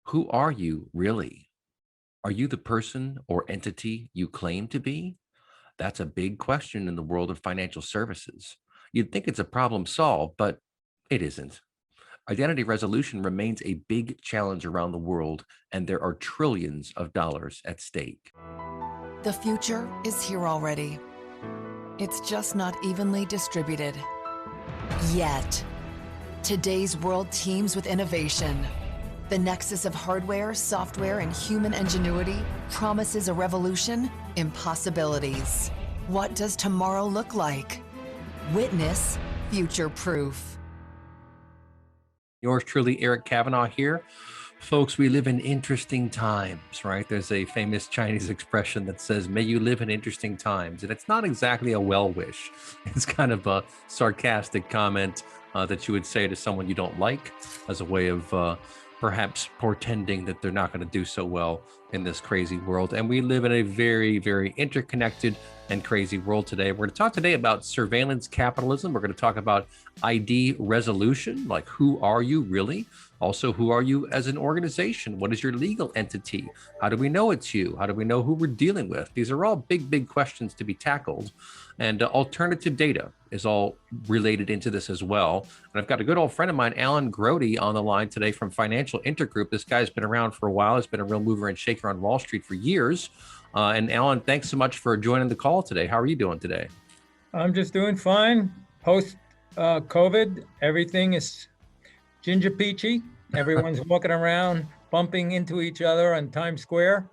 Who are you really? Are you the person or entity you claim to be? That's a big question in the world of financial services. You'd think it's a problem solved, but it isn't. Identity resolution remains a big challenge around the world, and there are trillions of dollars at stake. The future is here already. It's just not evenly distributed. Yet. Today's world teems with innovation. The nexus of hardware, software, and human ingenuity promises a revolution in possibilities. What does tomorrow look like? Witness Future Proof. Yours truly, Eric Kavanagh here. Folks, we live in interesting times, right? There's a famous Chinese expression that says, may you live in interesting times. And it's not exactly a well wish. It's kind of a sarcastic comment that you would say to someone you don't like as a way of perhaps portending that they're not going to do so well in this crazy world. And we live in a very, very interconnected and crazy world today. We're going to talk today about surveillance capitalism. We're going to talk about ID resolution, like who are you really? Also, who are you as an organization? What is your legal entity? How do we know it's you? How do we know who we're dealing with? These are all big, big questions to be tackled. And alternative data is all related into this as well. And I've got a good old friend of mine, Alan Grody, on the line today from Financial Intergroup. This guy's been around for a while. He's been a real mover and shaker on Wall Street for years. And Alan, thanks so much for joining the call today. How are you doing today? I'm just doing fine. Post COVID, everything is ginger peachy. Everyone's walking around, bumping into each other on Times Square.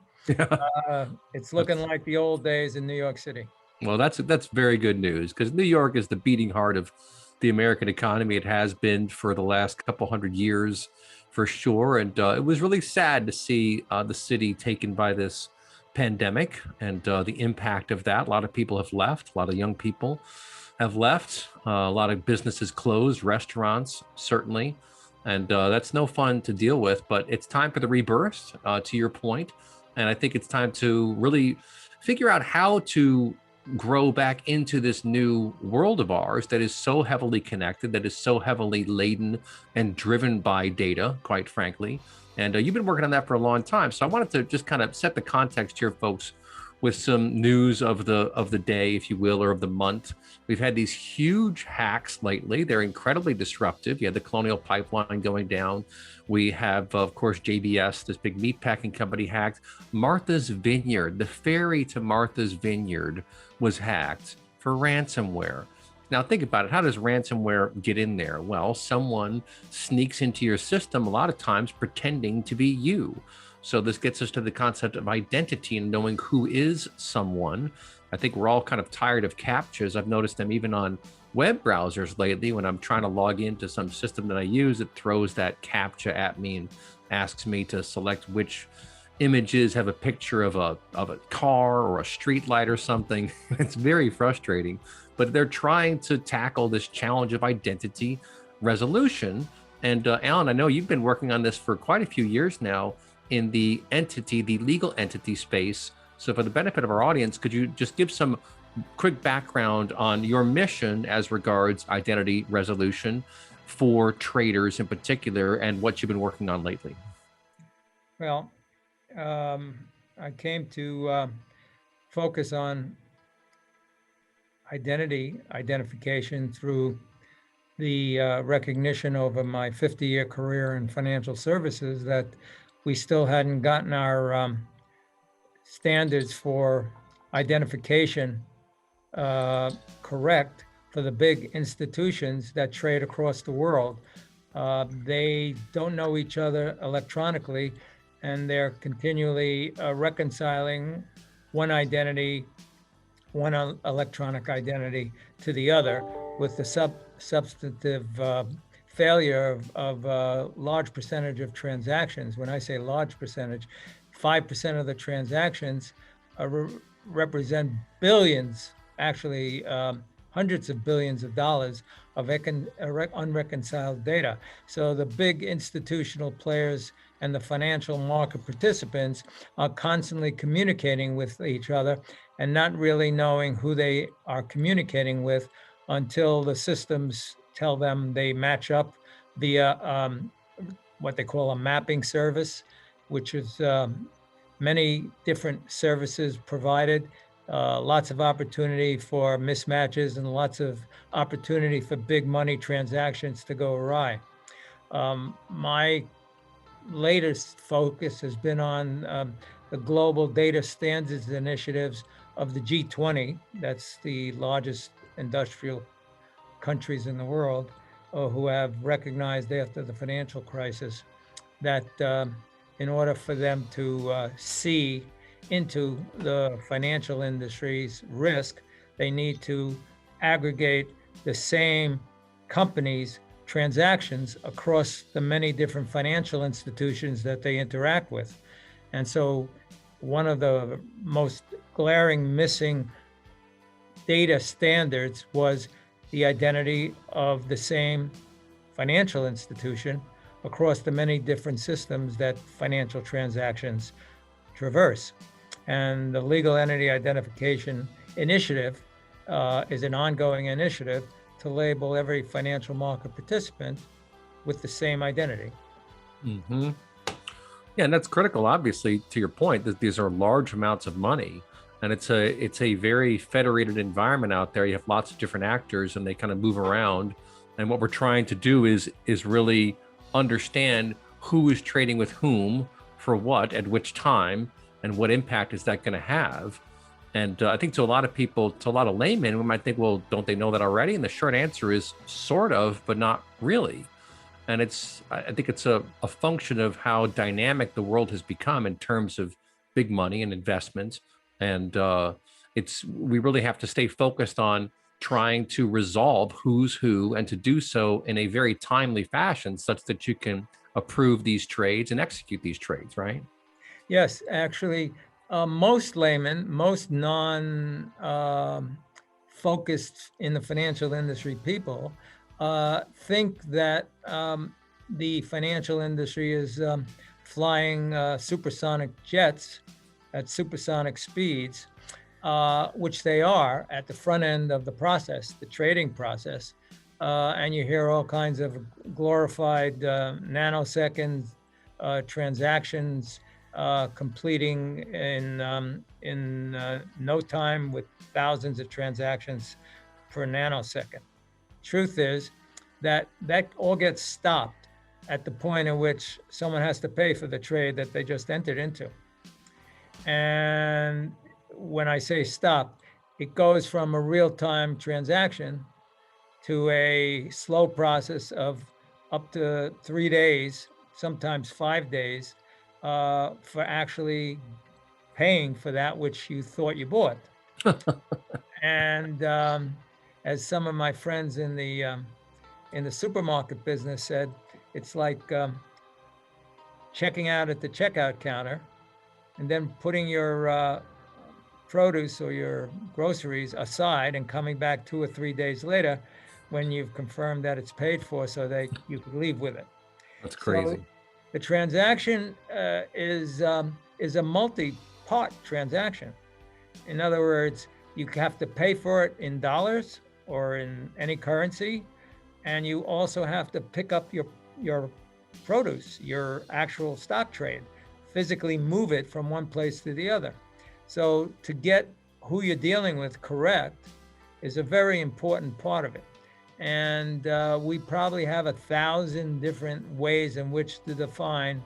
It's looking like the old days in New York City. Well, that's very good news, because New York is the beating heart of the American economy. It has been for the last couple hundred years, for sure. And it was really sad to see the city taken by this pandemic and the impact of that. A lot of people have left. A lot of young people have left. A lot of businesses closed, restaurants, certainly. And that's no fun to deal with, but it's time for the rebirth, to your point. And I think it's time to really figure out how to grow back into this new world of ours that is so heavily connected, that is so heavily laden and driven by data, quite frankly. And you've been working on that for a long time. So I wanted to just kind of set the context here, folks, with some news of the day, if you will, or of the month. We've had these huge hacks lately. They're incredibly disruptive. You had the Colonial Pipeline going down. We have, of course, JBS, this big meatpacking company, hacked. Martha's Vineyard, the ferry to Martha's Vineyard, was hacked for ransomware. Now, think about it. How does ransomware get in there? Well, someone sneaks into your system, a lot of times pretending to be you. So this gets us to the concept of identity and knowing who is someone. I think we're all kind of tired of CAPTCHAs. I've noticed them even on web browsers lately. When I'm trying to log into some system that I use, it throws that CAPTCHA at me and asks me to select which images have a picture of a car or a street light or something. It's very frustrating, but they're trying to tackle this challenge of identity resolution. And Alan, I know you've been working on this for quite a few years now in the legal entity space. So for the benefit of our audience, could you just give some quick background on your mission as regards identity resolution for traders in particular, and what you've been working on lately? Well, I came to focus on identification through the recognition over my 50-year career in financial services that we still hadn't gotten our standards for identification correct for the big institutions that trade across the world. They don't know each other electronically, and they're continually reconciling one identity, one electronic identity to the other, with the substantive failure of a large percentage of transactions. When I say large percentage, 5% of the transactions represent billions, actually hundreds of billions of dollars of unreconciled data. So the big institutional players and the financial market participants are constantly communicating with each other and not really knowing who they are communicating with until the systems tell them they match up via what they call a mapping service. which is many different services provided, lots of opportunity for mismatches and lots of opportunity for big money transactions to go awry. My latest focus has been on the global data standards initiatives of the G20. That's the largest industrial countries in the world who have recognized after the financial crisis that in order for them to see into the financial industry's risk, they need to aggregate the same companies' transactions across the many different financial institutions that they interact with. And so one of the most glaring missing data standards was the identity of the same financial institution across the many different systems that financial transactions traverse. And the Legal Entity Identification Initiative is an ongoing initiative to label every financial market participant with the same identity. Mm-hmm. Yeah, and that's critical, obviously, to your point, that these are large amounts of money. And it's a very federated environment out there. You have lots of different actors and they kind of move around. And what we're trying to do is really understand who is trading with whom for what at which time and what impact is that going to have. And I think to a lot of people, to a lot of laymen, we might think, well, don't they know that already? And the short answer is sort of, but not really. And I think it's a function of how dynamic the world has become in terms of big money and investments. And we really have to stay focused on trying to resolve who's who and to do so in a very timely fashion such that you can approve these trades and execute these trades, right? Yes, actually, most laymen, most non-focused in the financial industry people think that the financial industry is flying supersonic jets at supersonic speeds, which they are at the front end of the process, the trading process. And you hear all kinds of glorified nanosecond transactions completing in no time with thousands of transactions per nanosecond. Truth is that all gets stopped at the point at which someone has to pay for the trade that they just entered into. And when I say stop, it goes from a real-time transaction to a slow process of up to 3 days, sometimes 5 days, for actually paying for that which you thought you bought. And as some of my friends in the supermarket business said, it's like checking out at the checkout counter and then putting your produce or your groceries aside and coming back 2 or 3 days later when you've confirmed that it's paid for so that you could leave with it. That's crazy. So the transaction is a multi-part transaction. In other words, you have to pay for it in dollars or in any currency, and you also have to pick up your produce, your actual stock trade, physically move it from one place to the other. So to get who you're dealing with correct is a very important part of it. And we probably have 1,000 different ways in which to define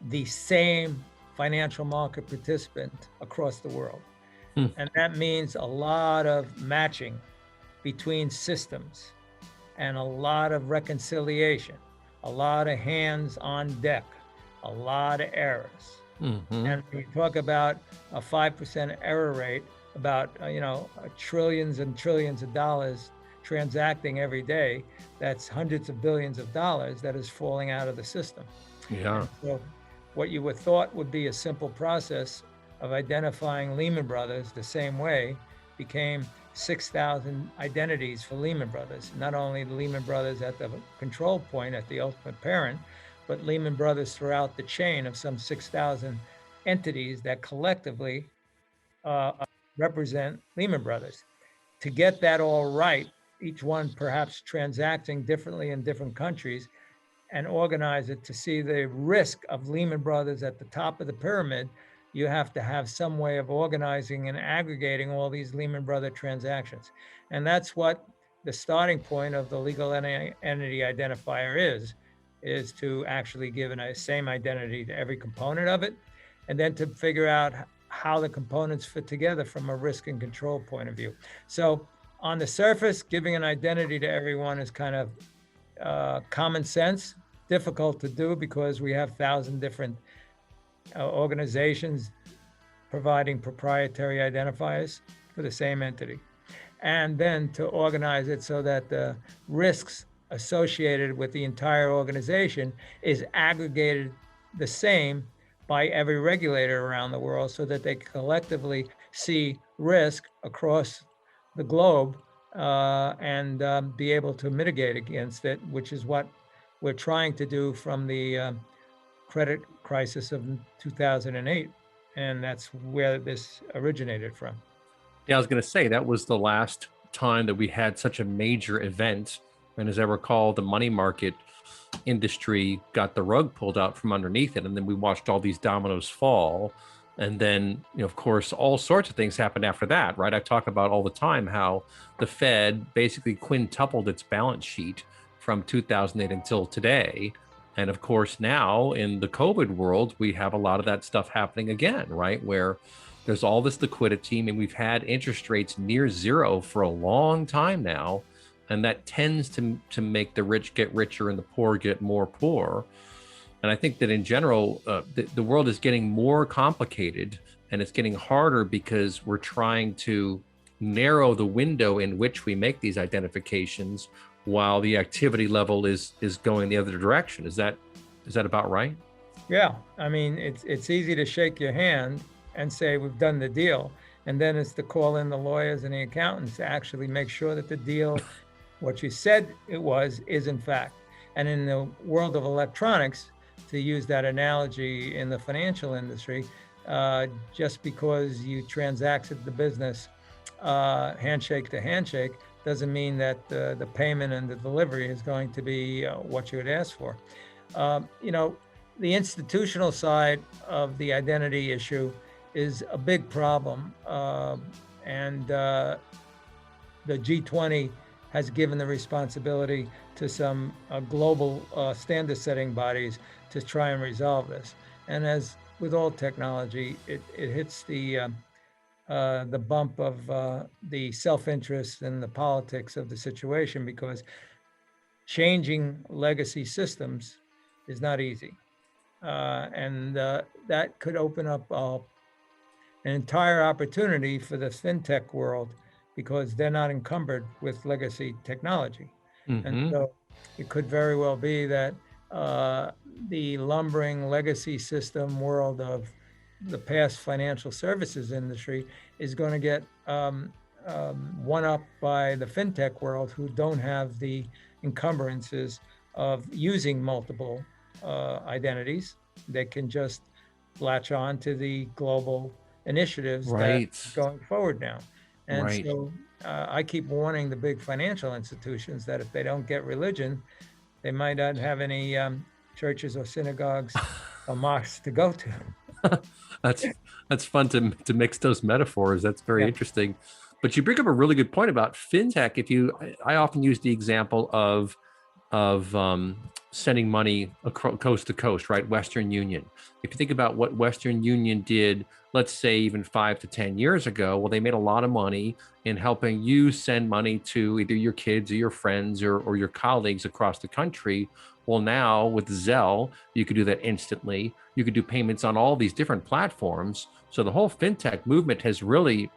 the same financial market participant across the world. And that means a lot of matching between systems and a lot of reconciliation, a lot of hands on deck, a lot of errors. And when you talk about a 5% error rate, about trillions and trillions of dollars transacting every day, that's hundreds of billions of dollars that is falling out of the system. Yeah. And so what you would thought would be a simple process of identifying Lehman Brothers the same way became 6,000 identities for Lehman Brothers. Not only the Lehman Brothers at the control point, at the ultimate parent, but Lehman Brothers throughout the chain of some 6,000 entities that collectively represent Lehman Brothers. To get that all right, each one perhaps transacting differently in different countries, and organize it to see the risk of Lehman Brothers at the top of the pyramid, you have to have some way of organizing and aggregating all these Lehman Brothers transactions. And that's what the starting point of the legal entity identifier is to actually give a same identity to every component of it, and then to figure out how the components fit together from a risk and control point of view. So on the surface, giving an identity to everyone is kind of common sense, difficult to do because we have 1,000 different organizations providing proprietary identifiers for the same entity. And then to organize it so that the risks associated with the entire organization is aggregated the same by every regulator around the world so that they collectively see risk across the globe and be able to mitigate against it, which is what we're trying to do from the credit crisis of 2008. And that's where this originated from. Yeah, I was going to say that was the last time that we had such a major event. And as I recall, the money market industry got the rug pulled out from underneath it. And then we watched all these dominoes fall. And then, of course, all sorts of things happened after that, right? I talk about all the time how the Fed basically quintupled its balance sheet from 2008 until today. And of course, now in the COVID world, we have a lot of that stuff happening again, right? Where there's all this liquidity. I mean, we've had interest rates near zero for a long time now. And that tends to make the rich get richer and the poor get more poor. And I think that in general, the world is getting more complicated and it's getting harder because we're trying to narrow the window in which we make these identifications while the activity level is going the other direction. Is that about right? Yeah, I mean, it's easy to shake your hand and say we've done the deal, and then it's to call in the lawyers and the accountants to actually make sure that the deal, what you said it was, is in fact. And in the world of electronics, to use that analogy in the financial industry, just because you transacted the business handshake to handshake doesn't mean that the payment and the delivery is going to be what you had asked for. The institutional side of the identity issue is a big problem. And the G20 has given the responsibility to some global standard-setting bodies to try and resolve this. And as with all technology, it hits the bump of the self-interest and the politics of the situation, because changing legacy systems is not easy. And that could open up an entire opportunity for the fintech world, because they're not encumbered with legacy technology. Mm-hmm. And so it could very well be that the lumbering legacy system world of the past financial services industry is going to get one up by the fintech world, who don't have the encumbrances of using multiple identities. They can just latch on to the global initiatives Right. that's going forward now. And Right. so I keep warning the big financial institutions that if they don't get religion, they might not have any churches or synagogues or mosques to go to. That's fun to mix those metaphors. That's very interesting. But you bring up a really good point about fintech. I often use the example of sending money across coast to coast, right? Western Union. If you think about what Western Union did, let's say even 5 to 10 years ago, well, they made a lot of money in helping you send money to either your kids or your friends or your colleagues across the country. Well, now with Zelle, you could do that instantly. You could do payments on all these different platforms. So the whole fintech movement has really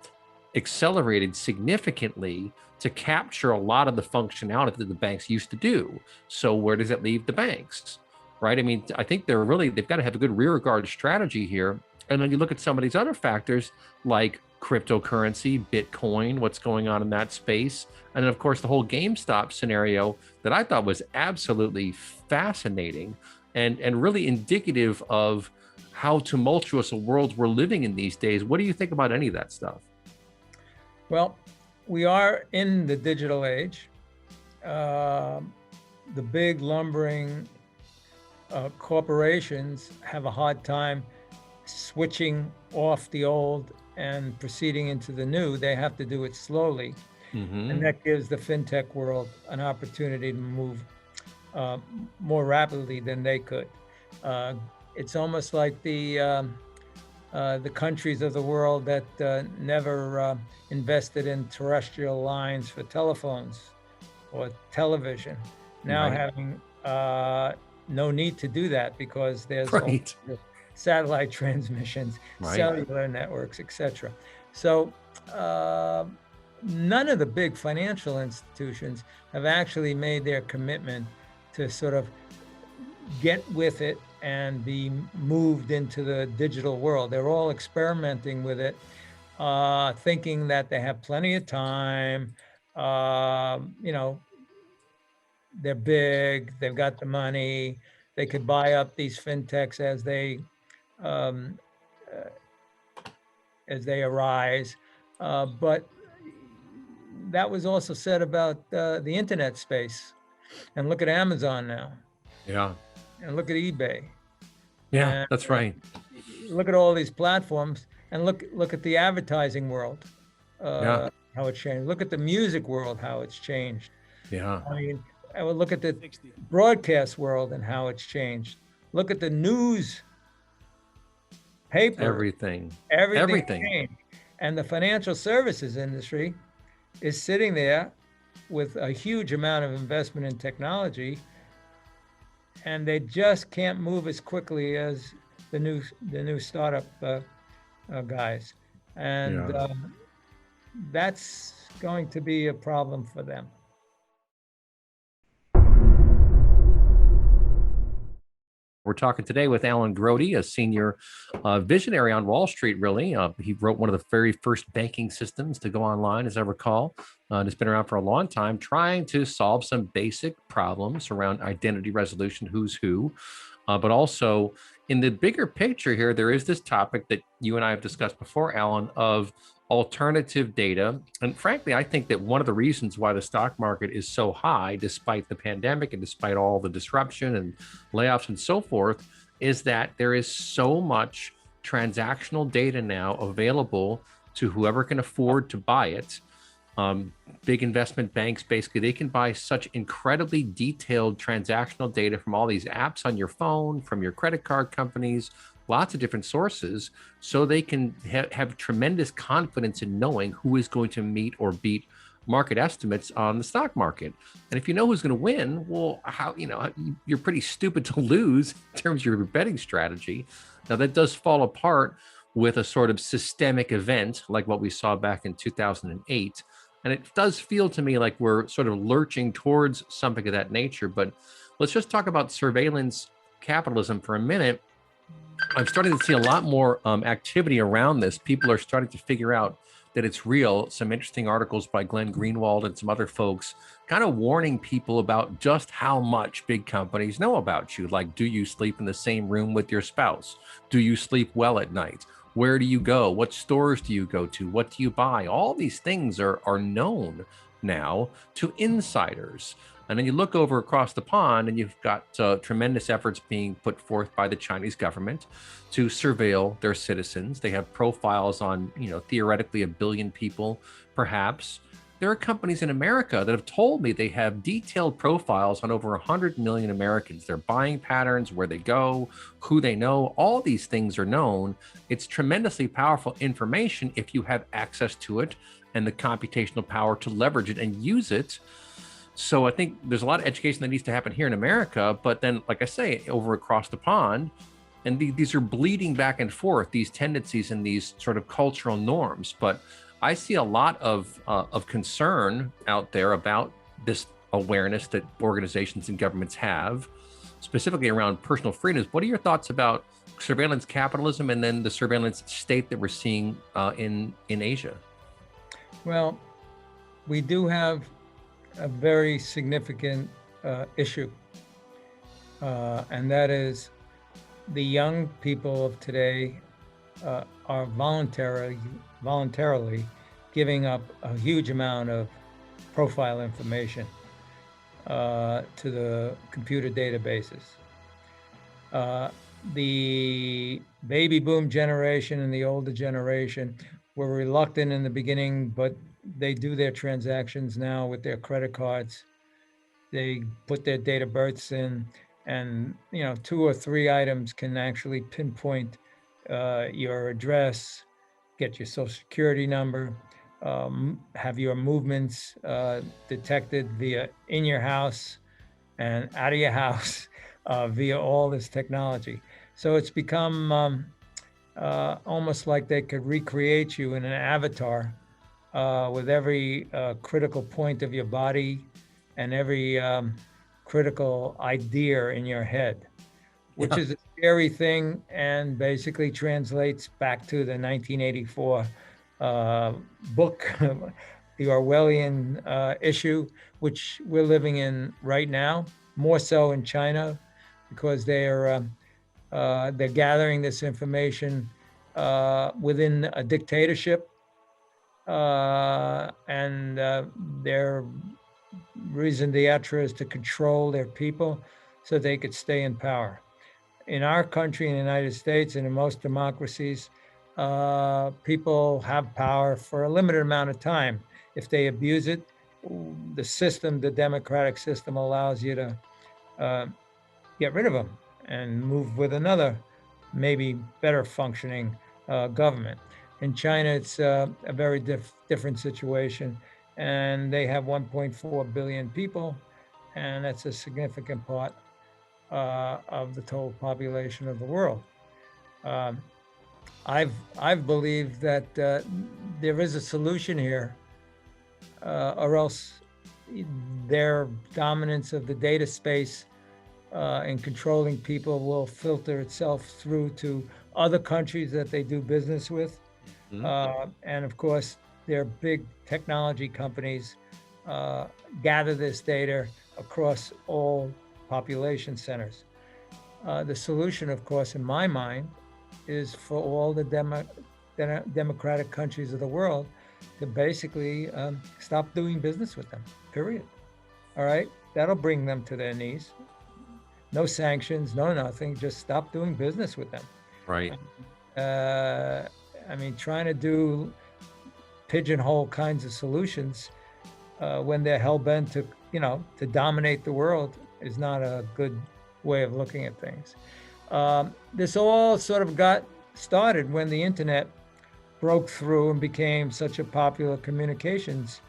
accelerated significantly to capture a lot of the functionality that the banks used to do. So where does it leave the banks, right? I mean, I think they've got to have a good rear guard strategy here. And then you look at some of these other factors like cryptocurrency, Bitcoin, what's going on in that space. And then of course, the whole GameStop scenario that I thought was absolutely fascinating and really indicative of how tumultuous a world we're living in these days. What do you think about any of that stuff? Well, we are in the digital age. The big lumbering corporations have a hard time switching off the old and proceeding into the new. They have to do it slowly. And that gives the fintech world an opportunity to move more rapidly than they could. It's almost like the countries of the world that never invested in terrestrial lines for telephones or television, now Right. having no need to do that because there's all Right. the satellite transmissions, Right. cellular networks, etc. So none of the big financial institutions have actually made their commitment to sort of get with it and be moved into the digital world. They're all experimenting with it, thinking that they have plenty of time. You know, they're big, they've got the money, they could buy up these fintechs um, as they arise. But that was also said about the internet space. And look at Amazon now, Yeah. and look at eBay, Yeah, and that's right. look at all these platforms, and look at the advertising world, Yeah. how it's changed. Look at the music world, how it's changed. Yeah. I mean, I would look at the broadcast world and how it's changed. Look at the news paper, Everything. everything Everything. changed. And the financial services industry is sitting there with a huge amount of investment in technology, and they just can't move as quickly as the new startup guys, and Yeah. that's going to be a problem for them. We're talking today with Alan Grody, a senior visionary on Wall Street, really. He wrote one of the very first banking systems to go online, as I recall. And it's been around for a long time, trying to solve some basic problems around identity resolution, who's who. But also, in the bigger picture here, there is this topic that you and I have discussed before, Alan, of alternative data. And frankly, I think that one of the reasons why the stock market is so high, despite the pandemic and despite all the disruption and layoffs and so forth, is that there is so much transactional data now available to whoever can afford to buy it. Big investment banks, basically, they can buy such incredibly detailed transactional data from all these apps on your phone, from your credit card companies, lots of different sources, so they can have tremendous confidence in knowing who is going to meet or beat market estimates on the stock market. And if you know who's going to win, well, you're pretty stupid to lose in terms of your betting strategy. Now, that does fall apart with a sort of systemic event like what we saw back in 2008. And it does feel to me like we're sort of lurching towards something of that nature. But let's just talk about surveillance capitalism for a minute. I'm starting to see a lot more activity around this. People are starting to figure out that it's real. Some interesting articles by Glenn Greenwald and some other folks kind of warning people about just how much big companies know about you. Like, do you sleep in the same room with your spouse? Do you sleep well at night? Where do you go? What stores do you go to? What do you buy? All these things are known now to insiders. And then you look over across the pond and you've got tremendous efforts being put forth by the Chinese government to surveil their citizens. They have profiles on, theoretically 1 billion people, perhaps. There are companies in America that have told me they have detailed profiles on over 100 million Americans, their buying patterns, where they go, who they know. All these things are known. It's tremendously powerful information if you have access to it and the computational power to leverage it and use it. So I think there's a lot of education that needs to happen here in America, but then, like I say, over across the pond, and these are bleeding back and forth, these tendencies and these sort of cultural norms. But I see a lot of concern out there about this awareness that organizations and governments have, specifically around personal freedoms. What are your thoughts about surveillance capitalism and then the surveillance state that we're seeing in Asia? Well, we do have a very significant issue, and that is the young people of today are voluntarily giving up a huge amount of profile information to the computer databases. The baby boom generation and the older generation were reluctant in the beginning, but they do their transactions now with their credit cards. They put their date of births in, and 2 or 3 items can actually pinpoint your address, get your social security number, have your movements detected via in your house and out of your house via all this technology. So it's become almost like they could recreate you in an avatar with every critical point of your body and every critical idea in your head, which is a scary thing, and basically translates back to the 1984 book, the Orwellian issue, which we're living in right now, more so in China, because they're gathering this information within a dictatorship, and their reason d'etre is to control their people so they could stay in power. In our country, in the United States, and in most democracies, people have power for a limited amount of time. If they abuse it, the system, the democratic system, allows you to get rid of them and move with another, maybe better functioning government. In China, it's a very different situation, and they have 1.4 billion people, and that's a significant part of the total population of the world. I've believed that there is a solution here, or else their dominance of the data space in controlling people will filter itself through to other countries that they do business with. And of course, their big technology companies gather this data across all population centers. The solution, of course, in my mind, is for all the democratic countries of the world to basically stop doing business with them, period. All right? That'll bring them to their knees. No sanctions, no nothing, just stop doing business with them. Right. I mean, trying to do pigeonhole kinds of solutions when they're hell-bent to dominate the world is not a good way of looking at things. This all sort of got started when the internet broke through and became such a popular communications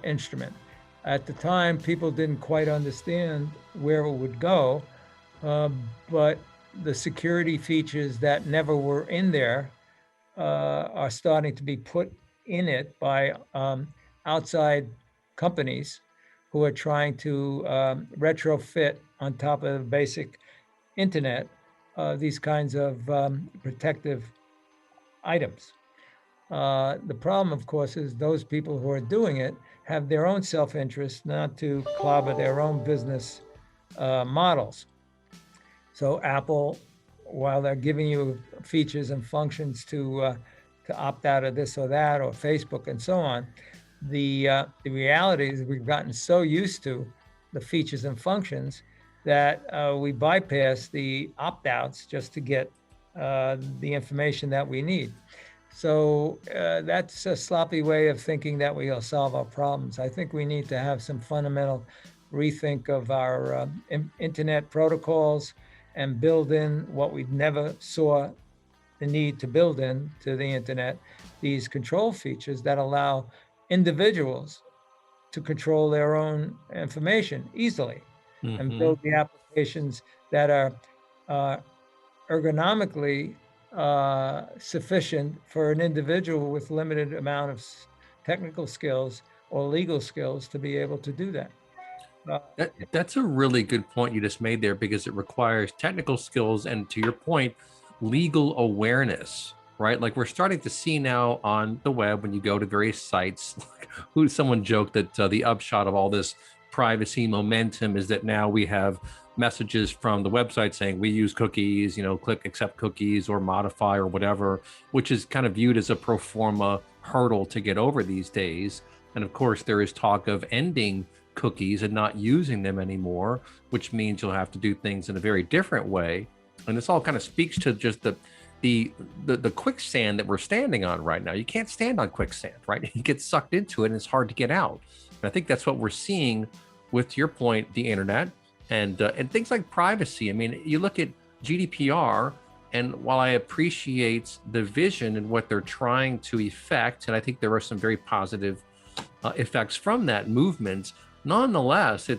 instrument. At the time, people didn't quite understand where it would go, but the security features that never were in there are starting to be put in it by outside companies who are trying to retrofit on top of the basic internet these kinds of protective items. The problem, of course, is those people who are doing it have their own self-interest, not to clobber their own business models. So Apple, while they're giving you features and functions to opt out of this or that, or Facebook and so on, the reality is we've gotten so used to the features and functions that we bypass the opt-outs just to get the information that we need. So that's a sloppy way of thinking that we'll solve our problems. I think we need to have some fundamental rethink of our internet protocols and build in what we never saw the need to build in to the internet, these control features that allow individuals to control their own information easily and build the applications that are ergonomically sufficient for an individual with limited amount of technical skills or legal skills to be able to do that. That's a really good point you just made there, because it requires technical skills and, to your point, legal awareness, right? Like we're starting to see now on the web when you go to various sites, someone joked that the upshot of all this privacy momentum is that now we have messages from the website saying we use cookies, click accept cookies or modify or whatever, which is kind of viewed as a pro forma hurdle to get over these days. And of course, there is talk of ending cookies and not using them anymore, which means you'll have to do things in a very different way And this all kind of speaks to just the quicksand that we're standing on right now. You can't stand on quicksand, right? You get sucked into it and it's hard to get out. And I think that's what we're seeing with, to your point, the internet and things like privacy. I mean, you look at GDPR, and while I appreciate the vision and what they're trying to effect, and I think there are some very positive effects from that movement, nonetheless,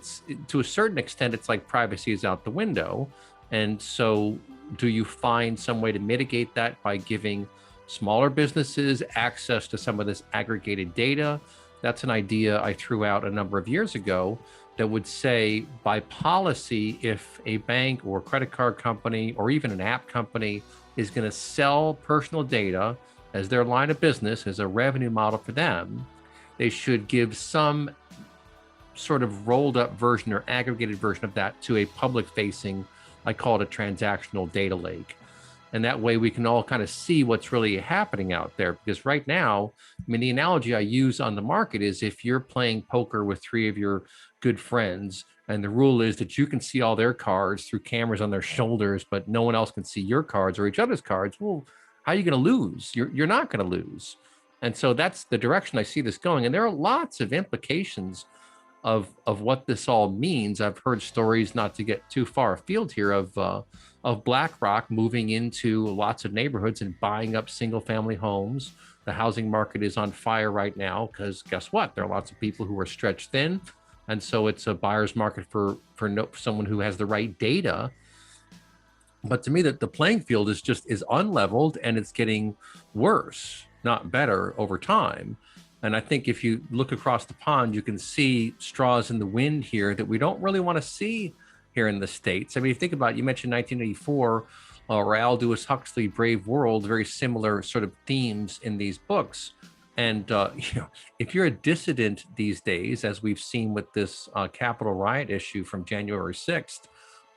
to a certain extent, it's like privacy is out the window. And so do you find some way to mitigate that by giving smaller businesses access to some of this aggregated data? That's an idea I threw out a number of years ago that would say, by policy, if a bank or credit card company or even an app company is going to sell personal data as their line of business, as a revenue model for them, they should give some sort of rolled up version or aggregated version of that to a public facing, I call it a transactional data lake. And that way we can all kind of see what's really happening out there. Because right now, I mean, the analogy I use on the market is if you're playing poker with three of your good friends, and the rule is that you can see all their cards through cameras on their shoulders, but no one else can see your cards or each other's cards. Well, how are you going to lose? You're not going to lose. And so that's the direction I see this going. And there are lots of implications of what this all means. I've heard stories, not to get too far afield here, of BlackRock moving into lots of neighborhoods and buying up single family homes. The housing market is on fire right now because guess what? There are lots of people who are stretched thin. And so it's a buyer's market for someone who has the right data. But to me, that the playing field is unleveled, and it's getting worse, not better, over time. And I think if you look across the pond, you can see straws in the wind here that we don't really want to see here in the States. I mean, you think about it, you mentioned 1984, or Aldous Huxley, Brave World, very similar sort of themes in these books. And if you're a dissident these days, as we've seen with this Capitol riot issue from January 6th,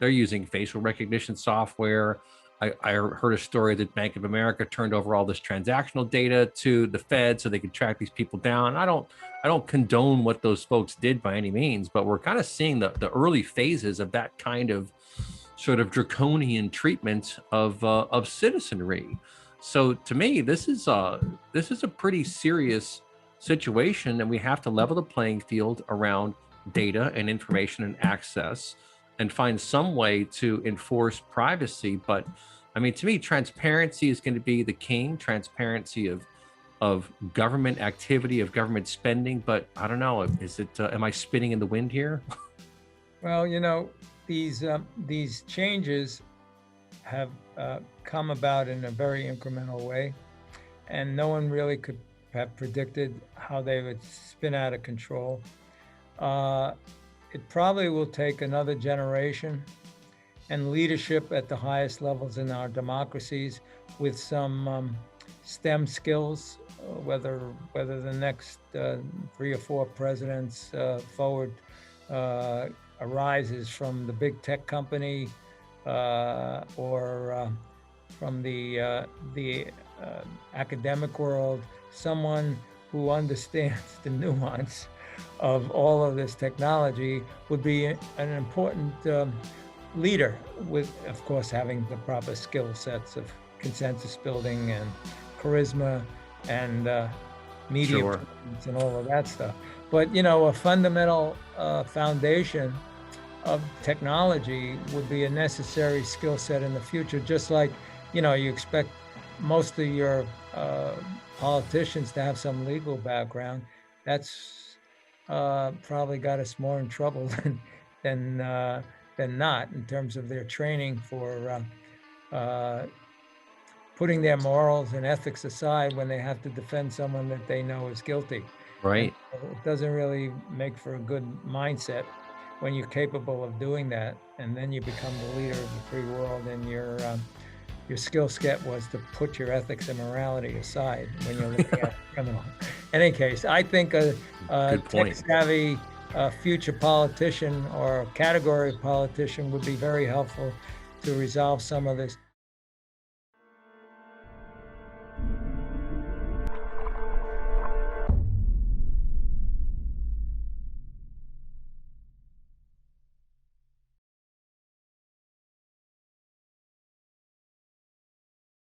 they're using facial recognition software. I heard a story that Bank of America turned over all this transactional data to the Fed so they could track these people down. I don't condone what those folks did by any means, but we're kind of seeing the early phases of that kind of sort of draconian treatment of citizenry. So to me, this is a pretty serious situation, and we have to level the playing field around data and information and access, and find some way to enforce privacy. But I mean, to me, transparency is going to be the king. Transparency of government activity, of government spending. But I don't know, am I spinning in the wind here? Well, these changes have come about in a very incremental way, and no one really could have predicted how they would spin out of control. It probably will take another generation and leadership at the highest levels in our democracies with some STEM skills, whether the next 3 or 4 presidents forward arises from the big tech company or from the academic world, someone who understands the nuance of all of this technology would be an important leader, with, of course, having the proper skill sets of consensus building and charisma and media Sure. presence and all of that stuff. But, a fundamental foundation of technology would be a necessary skill set in the future, just like, you expect most of your politicians to have some legal background. That's probably got us more in trouble than not, in terms of their training for putting their morals and ethics aside when they have to defend someone that they know is guilty. Right. And it doesn't really make for a good mindset when you're capable of doing that, and then you become the leader of the free world, and your skill set was to put your ethics and morality aside when you're looking at a criminal. In any case, I think a tech-savvy future politician or category politician would be very helpful to resolve some of this